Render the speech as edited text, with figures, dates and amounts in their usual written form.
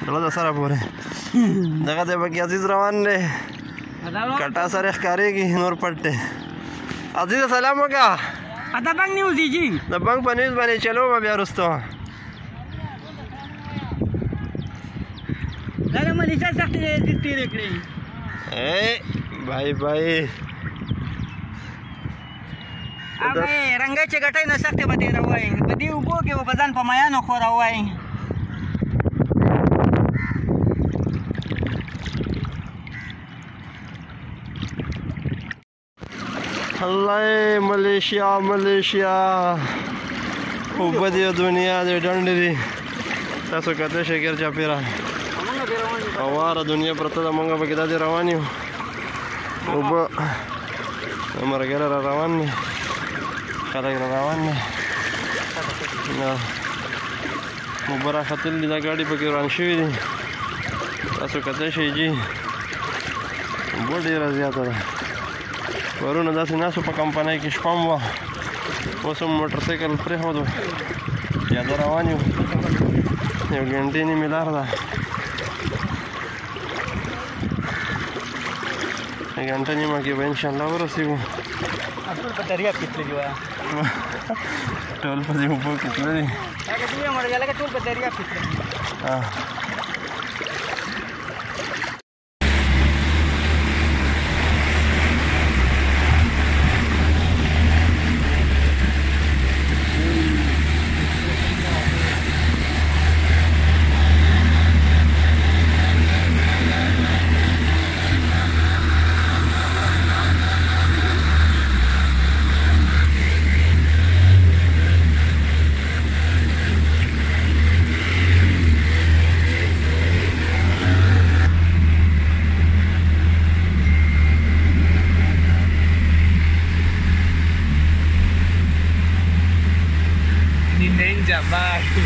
زړه د سره پورې دغه دی پکې عزیز روان دی کټا سره ښکارېږي نور پټ دی عزیز سلام وکړه د بنګ نیوز دی جی د بنګ په نیوز باندې چلو به بیا وروسته دا د ملیشا سختې تېرې کړې بای بای هغه رنګه چې ګټۍ نه سختې به تېروئ په دې اوبو کې به ځان په میانو خوروئ الله ملیشیا ملیشیا اوبه دي دنیا دې ډنډې دي تاسو کته شئ ګر چاپېره هواره دنیا پرته ده موږ پکې داسې روان یو اوبه ملګری را روان دي خلک را روان دي اوبه راختلي دي دا ګاډي پکې وران شوي دي تاسو کته شئ جي اوبه ډېره زیاته ده پرونه داسې ناستو په کمپنۍ کې شپه م وه اوس هم موټرسایکل پرېښودو پیاده روان یو یو ګنټې نیمې لار ده ګنټه نیمه کې به انشاءالله ورسېږو ټول په دریاب کې تللي وه ټول په دې اوبو کې تللي لکه ټول په دریاب کې تللي Ninja baru.